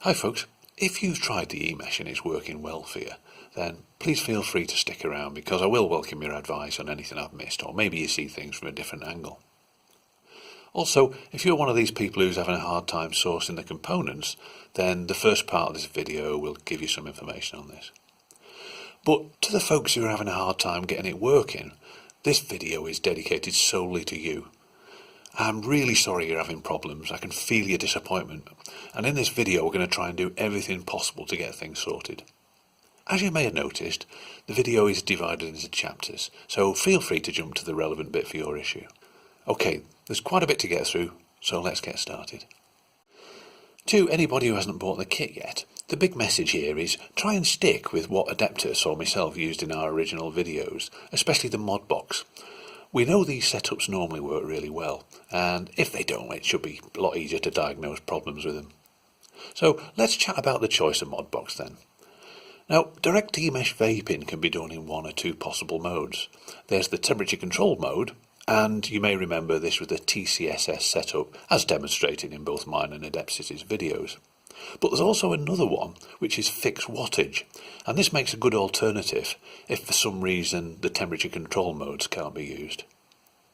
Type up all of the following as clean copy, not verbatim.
Hi folks, if you've tried the Emesh and it's working well for you, then please feel free to stick around because I will welcome your advice on anything I've missed, or maybe you see things from a different angle. Also, if you're one of these people who's having a hard time sourcing the components, then the first part of this video will give you some information on this. But to the folks who are having a hard time getting it working, this video is dedicated solely to you. I'm really sorry you're having problems, I can feel your disappointment, and in this video we're going to try and do everything possible to get things sorted. As you may have noticed, the video is divided into chapters, so feel free to jump to the relevant bit for your issue. Okay, there's quite a bit to get through, so let's get started. To anybody who hasn't bought the kit yet, the big message here is try and stick with what Adeptus or myself used in our original videos, especially the Modbox. We know these setups normally work really well, and if they don't, it should be a lot easier to diagnose problems with them. So let's chat about the choice of Modbox then. Now, direct Emesh vaping can be done in one or two possible modes. There's the temperature controlled mode, and you may remember this was the TCSS setup as demonstrated in both mine and Adeptus' videos. But there's also another one which is fixed wattage, and this makes a good alternative if for some reason the temperature control modes can't be used.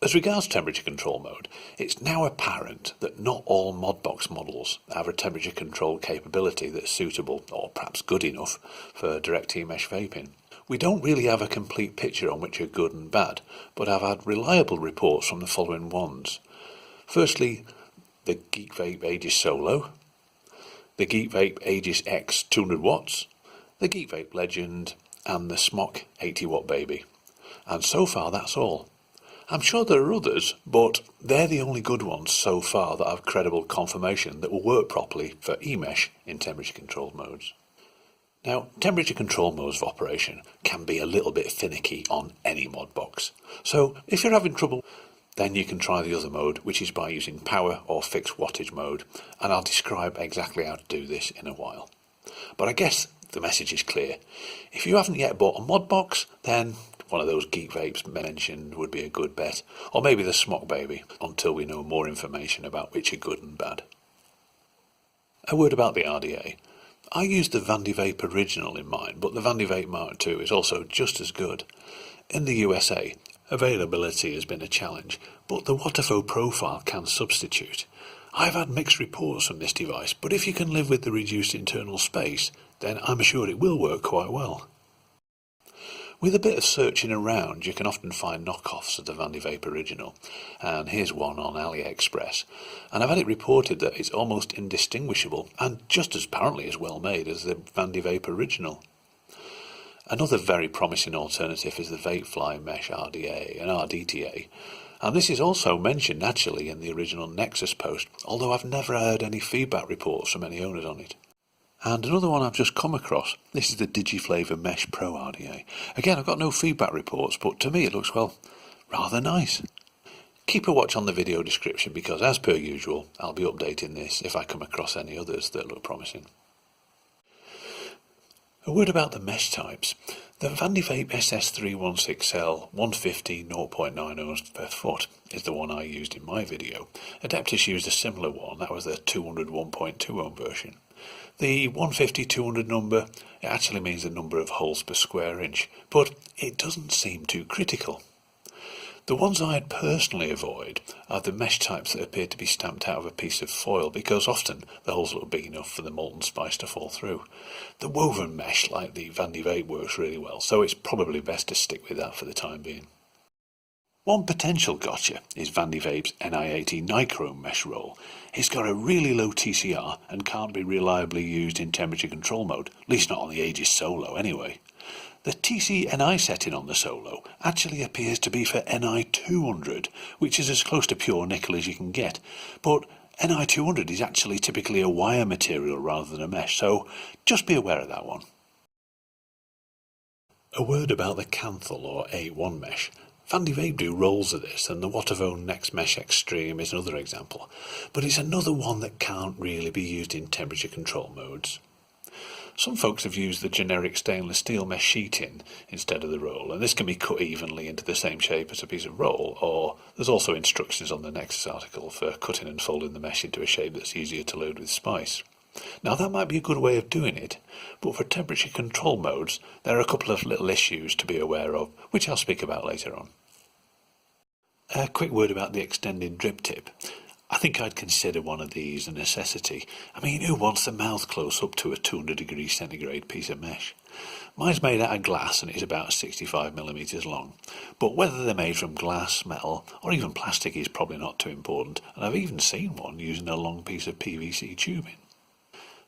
As regards temperature control mode, it's now apparent that not all Modbox models have a temperature control capability that's suitable or perhaps good enough for direct Emesh vaping. We don't really have a complete picture on which are good and bad, but I've had reliable reports from the following ones. Firstly, the Geek Vape Aegis Solo, the Geek Vape Aegis X 200 watts, the Geek Vape Legend, and the Smok 80 watt baby. And so far that's all. I'm sure there are others, but they're the only good ones so far that have credible confirmation that will work properly for Emesh in temperature controlled modes. Now, temperature control modes of operation can be a little bit finicky on any Modbox, so if you're having trouble, then you can try the other mode, which is by using power or fixed wattage mode, and I'll describe exactly how to do this in a while. But I guess the message is clear. If you haven't yet bought a Modbox, then one of those Geek Vapes mentioned would be a good bet, or maybe the Smok baby, until we know more information about which are good and bad. A word about the RDA. I used the VandeVape original in mine, but the VandeVape Mark II is also just as good. In the USA, availability has been a challenge, but the Waterfo profile can substitute. I've had mixed reports from this device, but if you can live with the reduced internal space, then I'm assured it will work quite well. With a bit of searching around, you can often find knockoffs of the VandeVape original, and here's one on AliExpress, and I've had it reported that it's almost indistinguishable and just as apparently as well made as the VandeVape original. Another very promising alternative is the Vapefly Mesh RDA and RDTA, and this is also mentioned actually in the original Nexus post, although I've never heard any feedback reports from any owners on it. And another one I've just come across, this is the DigiFlavor Mesh Pro RDA. Again, I've got no feedback reports, but to me it looks, well, rather nice. Keep a watch on the video description because, as per usual, I'll be updating this if I come across any others that look promising. A word about the mesh types. The VandeVape SS316L 150 0.9 ohms per foot is the one I used in my video. Adeptus used a similar one, that was the 200 1.2 ohm version. The 150-200 number, it actually means the number of holes per square inch, but it doesn't seem too critical. The ones I'd personally avoid are the mesh types that appear to be stamped out of a piece of foil because often the holes look big enough for the molten spice to fall through. The woven mesh like the VandeVape works really well, so it's probably best to stick with that for the time being. One potential gotcha is VandeVape's Ni80 Nichrome mesh roll. It's got a really low TCR and can't be reliably used in temperature control mode, at least not on the Aegis Solo anyway. The TC-Ni setting on the Solo actually appears to be for Ni200, which is as close to pure nickel as you can get, but Ni200 is actually typically a wire material rather than a mesh, so just be aware of that one. A word about the Canthal or A1 mesh. VandeVape do rolls of this, and the Waterfo Next Mesh Extreme is another example, but it's another one that can't really be used in temperature control modes. Some folks have used the generic stainless steel mesh sheeting instead of the roll, and this can be cut evenly into the same shape as a piece of roll, or there's also instructions on the Nexus article for cutting and folding the mesh into a shape that's easier to load with spice. Now that might be a good way of doing it, but for temperature control modes there are a couple of little issues to be aware of, which I'll speak about later on. A quick word about the extended drip tip. I think I'd consider one of these a necessity. I mean, who wants the mouth close up to a 200°C piece of mesh? Mine's made out of glass and it's about 65mm long. But whether they're made from glass, metal or even plastic is probably not too important, and I've even seen one using a long piece of PVC tubing.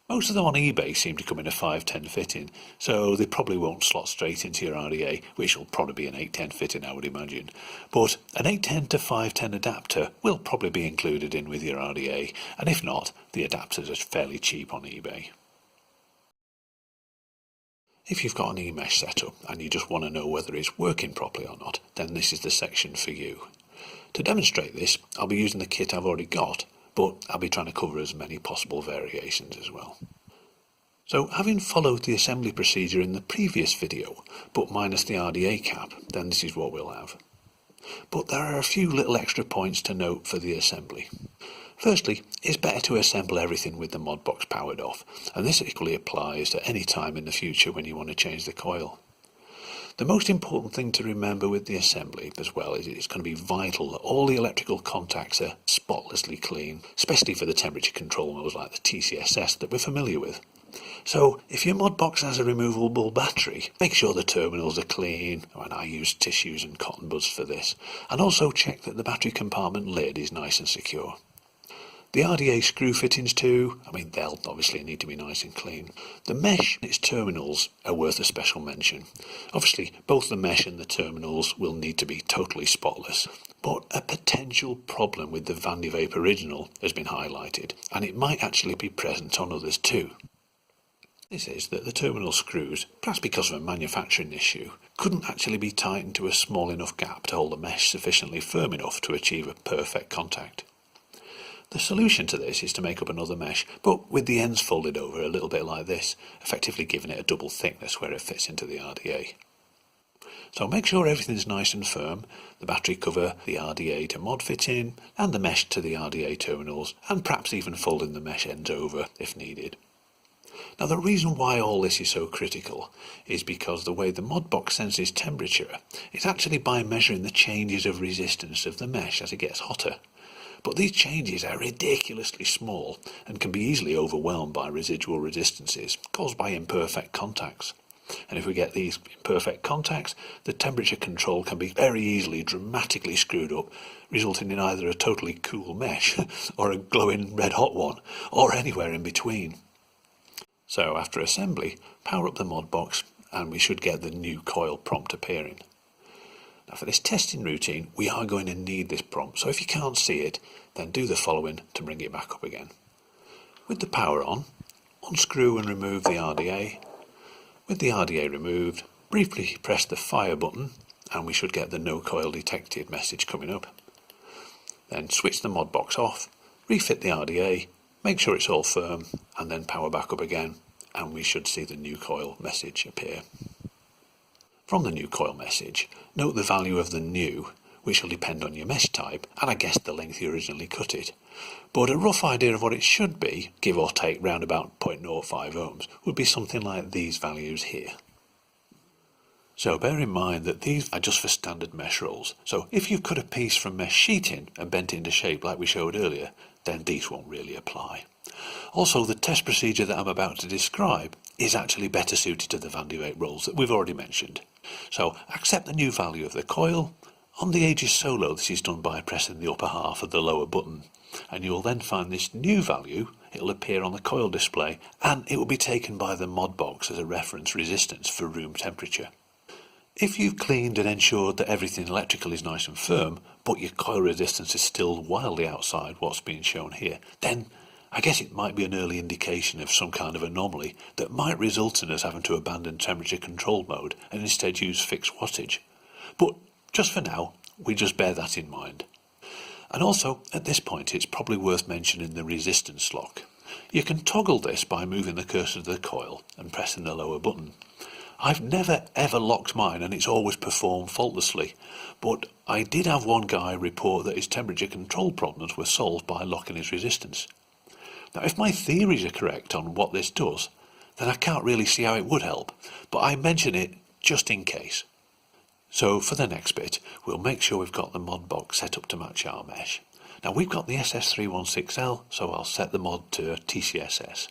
Most of them on eBay seem to come in a 510 fitting, so they probably won't slot straight into your RDA, which will probably be an 810 fitting I would imagine. But an 810 to 510 adapter will probably be included in with your RDA, and if not, the adapters are fairly cheap on eBay. If you've got an Emesh setup and you just want to know whether it's working properly or not, then this is the section for you. To demonstrate this, I'll be using the kit I've already got, but I'll be trying to cover as many possible variations as well. So having followed the assembly procedure in the previous video, but minus the RDA cap, then this is what we'll have. But there are a few little extra points to note for the assembly. Firstly, it's better to assemble everything with the Modbox powered off, and this equally applies at any time in the future when you want to change the coil. The most important thing to remember with the assembly as well is it's going to be vital that all the electrical contacts are spotlessly clean, especially for the temperature control modes like the TCSS that we're familiar with. So if your Modbox has a removable battery, make sure the terminals are clean, and I use tissues and cotton buds for this, and also check that the battery compartment lid is nice and secure. The RDA screw fittings too, they'll obviously need to be nice and clean. The mesh and its terminals are worth a special mention. Obviously, both the mesh and the terminals will need to be totally spotless. But a potential problem with the Vandivape original has been highlighted, and it might actually be present on others too. This is that the terminal screws, perhaps because of a manufacturing issue, couldn't actually be tightened to a small enough gap to hold the mesh sufficiently firm enough to achieve a perfect contact. The solution to this is to make up another mesh, but with the ends folded over a little bit like this, effectively giving it a double thickness where it fits into the RDA. So make sure everything's nice and firm, the battery cover, the RDA to mod fit in, and the mesh to the RDA terminals, and perhaps even folding the mesh ends over if needed. Now the reason why all this is so critical is because the way the Modbox senses temperature is actually by measuring the changes of resistance of the mesh as it gets hotter. But these changes are ridiculously small and can be easily overwhelmed by residual resistances caused by imperfect contacts. And if we get these imperfect contacts, the temperature control can be very easily dramatically screwed up, resulting in either a totally cool mesh or a glowing red hot one, or anywhere in between. So after assembly, power up the Modbox and we should get the new coil prompt appearing. Now for this testing routine, we are going to need this prompt, so if you can't see it, then do the following to bring it back up again. With the power on, unscrew and remove the RDA. With the RDA removed, briefly press the fire button and we should get the no coil detected message coming up. Then switch the Modbox off, refit the RDA, make sure it's all firm, and then power back up again, and we should see the new coil message appear. From the new coil message, note the value of the new, which will depend on your mesh type, and I guess the length you originally cut it. But a rough idea of what it should be, give or take round about 0.05 ohms, would be something like these values here. So bear in mind that these are just for standard mesh rolls, so if you've cut a piece from mesh sheeting and bent it into shape like we showed earlier, then these won't really apply. Also, the test procedure that I'm about to describe is actually better suited to the Vandivape rolls that we've already mentioned. So accept the new value of the coil. On the Aegis Solo, this is done by pressing the upper half of the lower button, and you will then find this new value. It will appear on the coil display, and it will be taken by the Modbox as a reference resistance for room temperature. If you've cleaned and ensured that everything electrical is nice and firm, but your coil resistance is still wildly outside what's being shown here, then I guess it might be an early indication of some kind of anomaly that might result in us having to abandon temperature control mode and instead use fixed wattage. But just for now, we just bear that in mind. And also, at this point, it's probably worth mentioning the resistance lock. You can toggle this by moving the cursor to the coil and pressing the lower button. I've never ever locked mine and it's always performed faultlessly, but I did have one guy report that his temperature control problems were solved by locking his resistance. Now, if my theories are correct on what this does, then I can't really see how it would help, but I mention it just in case. So for the next bit, we'll make sure we've got the Modbox set up to match our mesh. Now we've got the SS316L, so I'll set the mod to TCSS.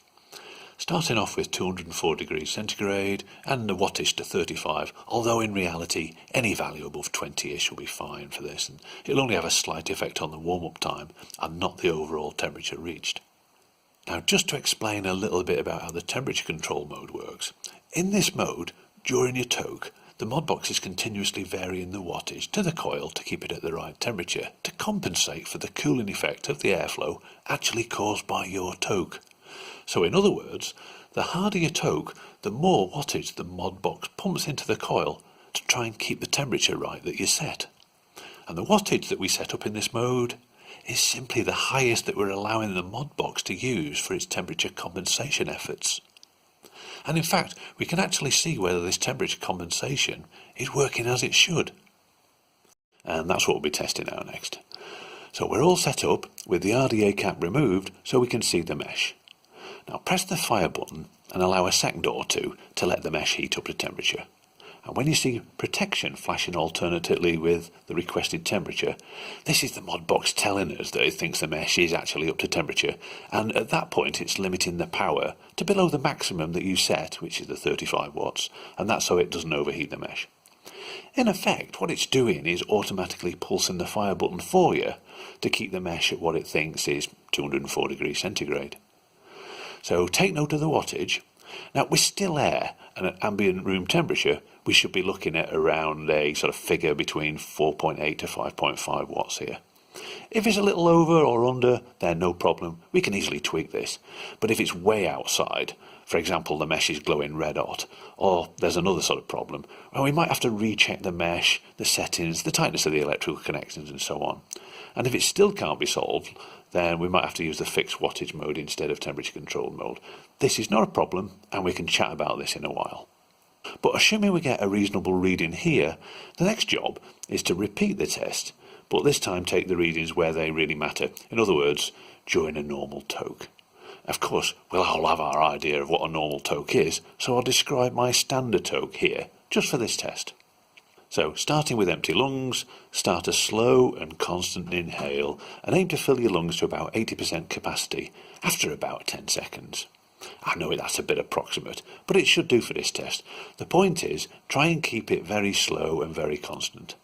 Starting off with 204 degrees centigrade and the wattage to 35, although in reality any value above 20ish will be fine for this, and it'll only have a slight effect on the warm-up time and not the overall temperature reached. Now just to explain a little bit about how the temperature control mode works. In this mode, during your toke, the Modbox is continuously varying the wattage to the coil to keep it at the right temperature to compensate for the cooling effect of the airflow actually caused by your toke. So in other words, the harder your toke, the more wattage the Modbox pumps into the coil to try and keep the temperature right that you set. And the wattage that we set up in this mode is simply the highest that we're allowing the Modbox to use for its temperature compensation efforts. And in fact, we can actually see whether this temperature compensation is working as it should. And that's what we'll be testing out next. So we're all set up with the RDA cap removed so we can see the mesh. Now press the fire button and allow a second or two to let the mesh heat up to temperature. And when you see protection flashing alternately with the requested temperature, this is the Modbox telling us that it thinks the mesh is actually up to temperature, and at that point it's limiting the power to below the maximum that you set, which is the 35 watts, and that's so it doesn't overheat the mesh. In effect, what it's doing is automatically pulsing the fire button for you to keep the mesh at what it thinks is 204 degrees centigrade. So take note of the wattage. Now with still air and at ambient room temperature, we should be looking at around a sort of figure between 4.8 to 5.5 watts here. If it's a little over or under, then no problem, we can easily tweak this. But if it's way outside, for example the mesh is glowing red hot, or there's another sort of problem, well, we might have to recheck the mesh, the settings, the tightness of the electrical connections and so on. And if it still can't be solved, then we might have to use the fixed wattage mode instead of temperature controlled mode. This is not a problem, and we can chat about this in a while. But assuming we get a reasonable reading here, the next job is to repeat the test, but this time take the readings where they really matter. In other words, during a normal toke. Of course, we'll all have our idea of what a normal toke is, so I'll describe my standard toke here, just for this test. So, starting with empty lungs, start a slow and constant inhale and aim to fill your lungs to about 80% capacity after about 10 seconds. I know that's a bit approximate, but it should do for this test. The point is, try and keep it very slow and very constant.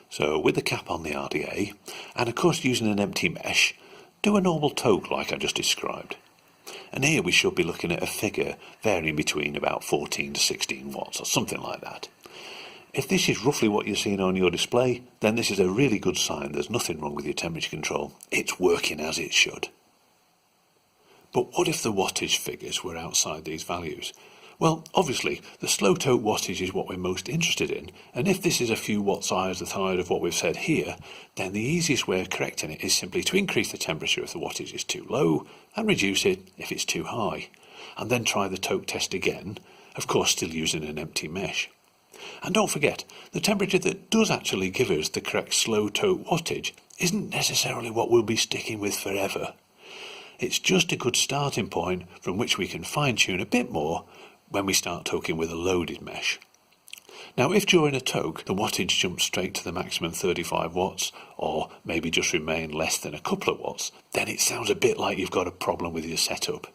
So with the cap on the RDA, and of course using an empty mesh, do a normal toke like I just described. And here we should be looking at a figure varying between about 14 to 16 watts or something like that. If this is roughly what you're seeing on your display, then this is a really good sign there's nothing wrong with your temperature control. It's working as it should. But what if the wattage figures were outside these values? Well, obviously, the slow toke wattage is what we're most interested in, and if this is a few watts higher of what we've said here, then the easiest way of correcting it is simply to increase the temperature if the wattage is too low, and reduce it if it's too high, and then try the toke test again, of course still using an empty mesh. And don't forget, the temperature that does actually give us the correct slow toke wattage isn't necessarily what we'll be sticking with forever. It's just a good starting point from which we can fine-tune a bit more when we start toking with a loaded mesh. Now if during a toke the wattage jumps straight to the maximum 35 watts, or maybe just remain less than a couple of watts, then it sounds a bit like you've got a problem with your setup.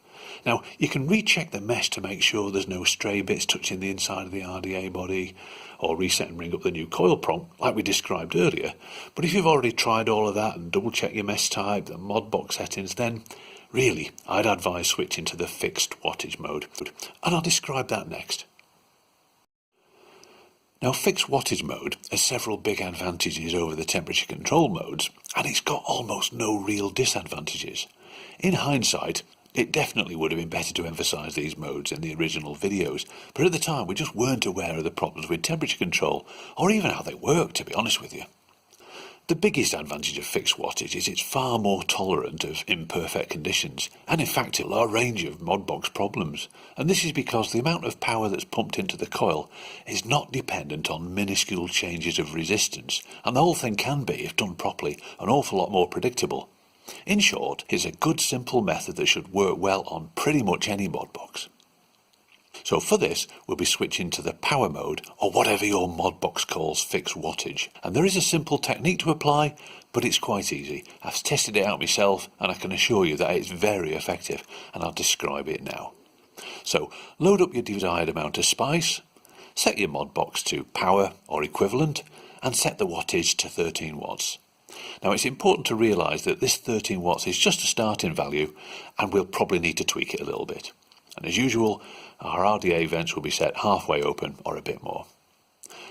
Now you can recheck the mesh to make sure there's no stray bits touching the inside of the RDA body, or reset and bring up the new coil prompt like we described earlier. But if you've already tried all of that and double check your mesh type, the Modbox settings, then really, I'd advise switching to the fixed wattage mode, and I'll describe that next. Now, fixed wattage mode has several big advantages over the temperature control modes, and it's got almost no real disadvantages. In hindsight, it definitely would have been better to emphasise these modes in the original videos, but at the time we just weren't aware of the problems with temperature control, or even how they work, to be honest with you. The biggest advantage of fixed wattage is it's far more tolerant of imperfect conditions, and in fact a large range of Modbox problems, and this is because the amount of power that's pumped into the coil is not dependent on minuscule changes of resistance, and the whole thing can be, if done properly, an awful lot more predictable. In short, it's a good simple method that should work well on pretty much any Modbox. So for this, we'll be switching to the power mode, or whatever your Modbox calls fixed wattage. And there is a simple technique to apply, but it's quite easy. I've tested it out myself, and I can assure you that it's very effective, and I'll describe it now. So load up your desired amount of spice, set your Modbox to power or equivalent, and set the wattage to 13 watts. Now it's important to realise that this 13 watts is just a starting value, and we'll probably need to tweak it a little bit. And as usual, our RDA vents will be set halfway open or a bit more.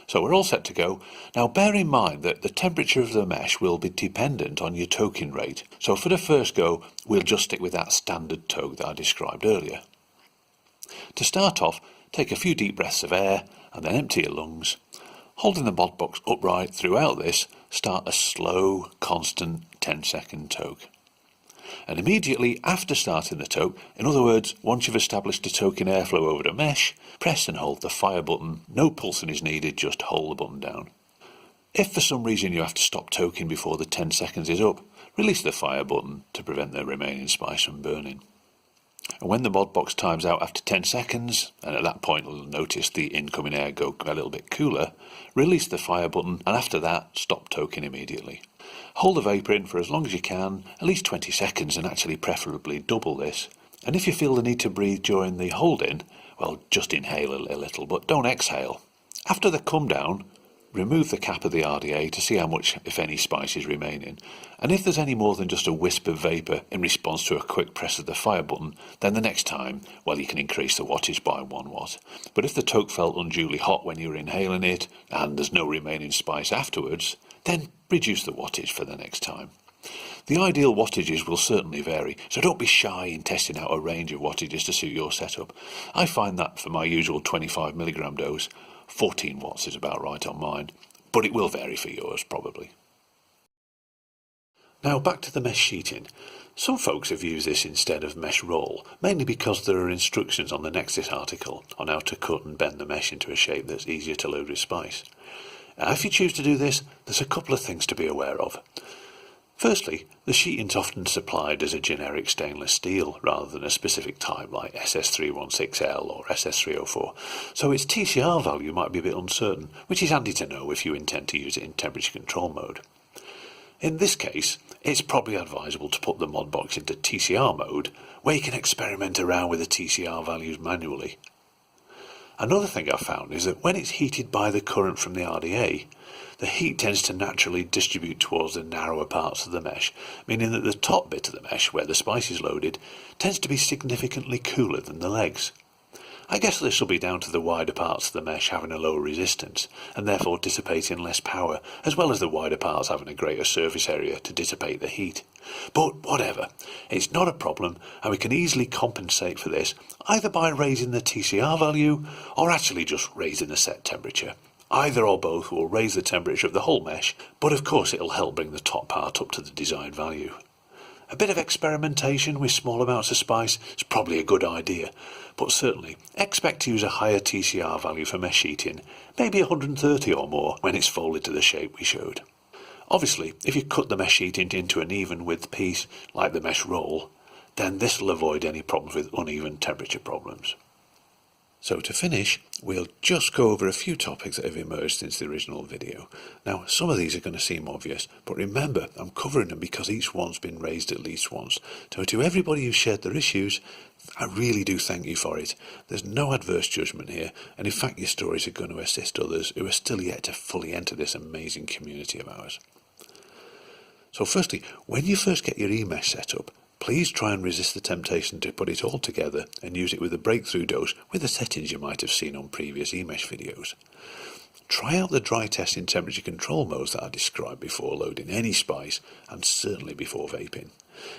So we're all set to go. Now bear in mind that the temperature of the mesh will be dependent on your toking rate. So for the first go, we'll just stick with that standard toke that I described earlier. To start off, take a few deep breaths of air and then empty your lungs. Holding the Modbox upright throughout this, start a slow, constant 10-second toke. And immediately after starting the toke, in other words, once you've established a toking airflow over the mesh, press and hold the fire button. No pulsing is needed, just hold the button down. If for some reason you have to stop toking before the 10 seconds is up, release the fire button to prevent the remaining spice from burning. And when the Modbox times out after 10 seconds, and at that point you'll notice the incoming air go a little bit cooler, release the fire button, and after that stop toking immediately. Hold the vapour in for as long as you can, at least 20 seconds, and actually preferably double this. And if you feel the need to breathe during the hold in, well, just inhale a little, but don't exhale. After the come down, remove the cap of the RDA to see how much, if any, spice is remaining. And if there's any more than just a wisp of vapour in response to a quick press of the fire button, then the next time, well, you can increase the wattage by 1 watt. But if the toke felt unduly hot when you were inhaling it, and there's no remaining spice afterwards, then reduce the wattage for the next time. The ideal wattages will certainly vary, so don't be shy in testing out a range of wattages to suit your setup. I find that for my usual 25mg dose, 14 watts is about right on mine, but it will vary for yours probably. Now back to the mesh sheeting. Some folks have used this instead of mesh roll, mainly because there are instructions on the Nexus article on how to cut and bend the mesh into a shape that's easier to load with spice. Now if you choose to do this, there's a couple of things to be aware of. Firstly, the sheeting is often supplied as a generic stainless steel rather than a specific type like SS316L or SS304, so its TCR value might be a bit uncertain, which is handy to know if you intend to use it in temperature control mode. In this case, it's probably advisable to put the Modbox into TCR mode, where you can experiment around with the TCR values manually. Another thing I've found is that when it's heated by the current from the RDA, the heat tends to naturally distribute towards the narrower parts of the mesh, meaning that the top bit of the mesh, where the spice is loaded, tends to be significantly cooler than the legs. I guess this will be down to the wider parts of the mesh having a lower resistance, and therefore dissipating less power, as well as the wider parts having a greater surface area to dissipate the heat. But whatever, it's not a problem, and we can easily compensate for this, either by raising the TCR value, or actually just raising the set temperature. Either or both will raise the temperature of the whole mesh, but of course it'll help bring the top part up to the desired value. A bit of experimentation with small amounts of spice is probably a good idea, but certainly expect to use a higher TCR value for mesh sheeting, maybe 130 or more when it's folded to the shape we showed. Obviously, if you cut the mesh sheeting into an even width piece, like the mesh roll, then this will avoid any problems with uneven temperature problems. So to finish, we'll just go over a few topics that have emerged since the original video. Now, some of these are going to seem obvious, but remember, I'm covering them because each one's been raised at least once. So to everybody who shared their issues, I really do thank you for it. There's no adverse judgment here, and in fact your stories are going to assist others who are still yet to fully enter this amazing community of ours. So firstly, when you first get your eMesh set up, please try and resist the temptation to put it all together and use it with a breakthrough dose with the settings you might have seen on previous eMesh videos. Try out the dry testing temperature control modes that I described before loading any spice, and certainly before vaping.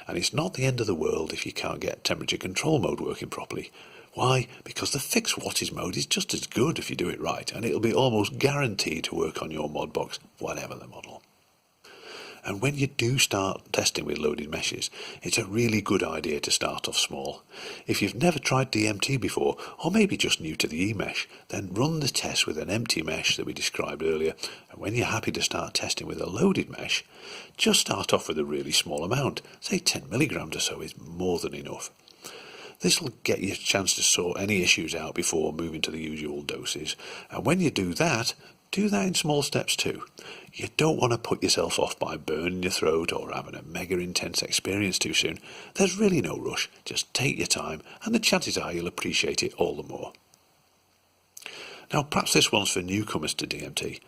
And it's not the end of the world if you can't get temperature control mode working properly. Why? Because the fixed wattage mode is just as good if you do it right, and it'll be almost guaranteed to work on your Modbox, whatever the model. And when you do start testing with loaded meshes, it's a really good idea to start off small. If you've never tried DMT before, or maybe just new to the Emesh, then run the test with an empty mesh that we described earlier, and when you're happy to start testing with a loaded mesh, just start off with a really small amount, say 10 milligrams or so is more than enough. This will get you a chance to sort any issues out before moving to the usual doses, and when you do that in small steps too. You don't want to put yourself off by burning your throat or having a mega intense experience too soon. There's really no rush, just take your time and the chances are you'll appreciate it all the more. Now perhaps this one's for newcomers to DMT,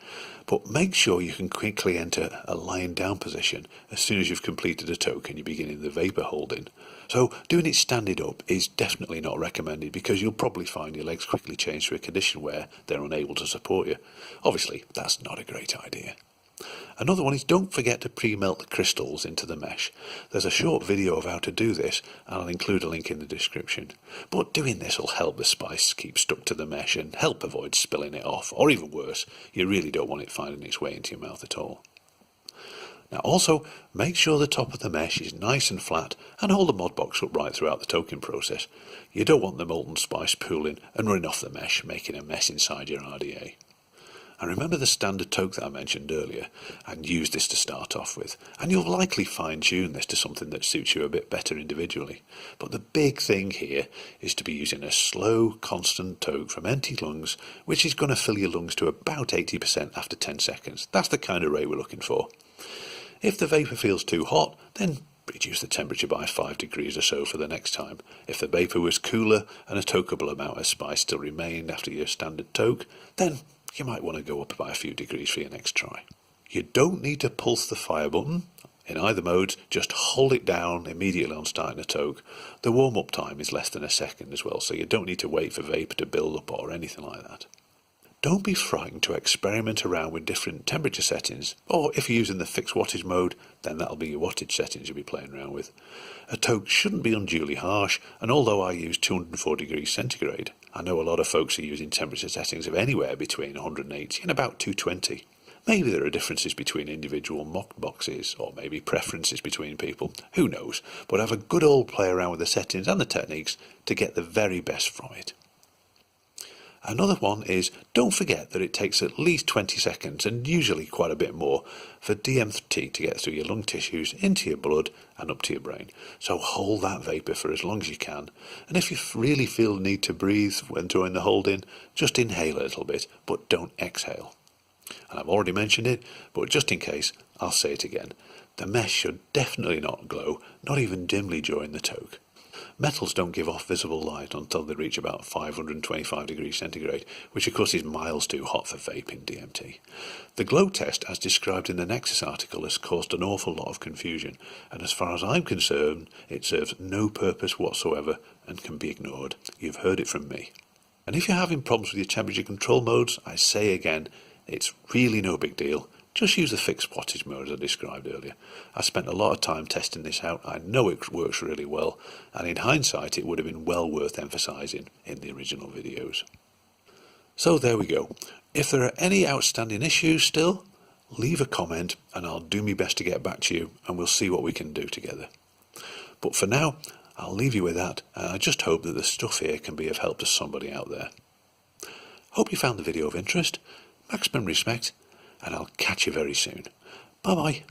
but make sure you can quickly enter a lying down position as soon as you've completed a toke and you're beginning the vapour holding. So doing it standing up is definitely not recommended because you'll probably find your legs quickly change to a condition where they're unable to support you. Obviously that's not a great idea. Another one is don't forget to pre-melt the crystals into the mesh. There's a short video of how to do this and I'll include a link in the description. But doing this will help the spice keep stuck to the mesh and help avoid spilling it off, or even worse, you really don't want it finding its way into your mouth at all. Now also, make sure the top of the mesh is nice and flat and hold the Modbox upright throughout the toking process. You don't want the molten spice pooling and running off the mesh, making a mess inside your RDA. And remember the standard toke that I mentioned earlier, and use this to start off with, and you'll likely fine-tune this to something that suits you a bit better individually. But the big thing here is to be using a slow, constant toke from empty lungs, which is going to fill your lungs to about 80% after 10 seconds. That's the kind of rate we're looking for. If the vapour feels too hot, then reduce the temperature by 5 degrees or so for the next time. If the vapour was cooler and a tokeable amount of spice still remained after your standard toke, then you might want to go up by a few degrees for your next try. You don't need to pulse the fire button in either mode, just hold it down immediately on starting a toke. The warm-up time is less than a second as well, so you don't need to wait for vapour to build up or anything like that. Don't be frightened to experiment around with different temperature settings, or if you're using the fixed wattage mode, then that'll be your wattage settings you'll be playing around with. A toke shouldn't be unduly harsh, and although I use 204 degrees centigrade, I know a lot of folks are using temperature settings of anywhere between 180 and about 220. Maybe there are differences between individual Modboxes, or maybe preferences between people, who knows, but have a good old play around with the settings and the techniques to get the very best from it. Another one is don't forget that it takes at least 20 seconds and usually quite a bit more for DMT to get through your lung tissues into your blood and up to your brain. So hold that vapour for as long as you can, and if you really feel the need to breathe when doing the holding, just inhale a little bit but don't exhale. And I've already mentioned it, but just in case I'll say it again. The mesh should definitely not glow, not even dimly during the toke. Metals don't give off visible light until they reach about 525 degrees centigrade, which of course is miles too hot for vaping DMT. The glow test, as described in the Nexus article, has caused an awful lot of confusion, and as far as I'm concerned, it serves no purpose whatsoever and can be ignored. You've heard it from me. And if you're having problems with your temperature control modes, I say again, it's really no big deal. Just use the fixed wattage mode as I described earlier. I spent a lot of time testing this out. I know it works really well, and in hindsight it would have been well worth emphasising in the original videos. So there we go. If there are any outstanding issues still, leave a comment and I'll do my best to get back to you and we'll see what we can do together. But for now, I'll leave you with that, and I just hope that the stuff here can be of help to somebody out there. Hope you found the video of interest. Maximum respect, and I'll catch you very soon. Bye bye.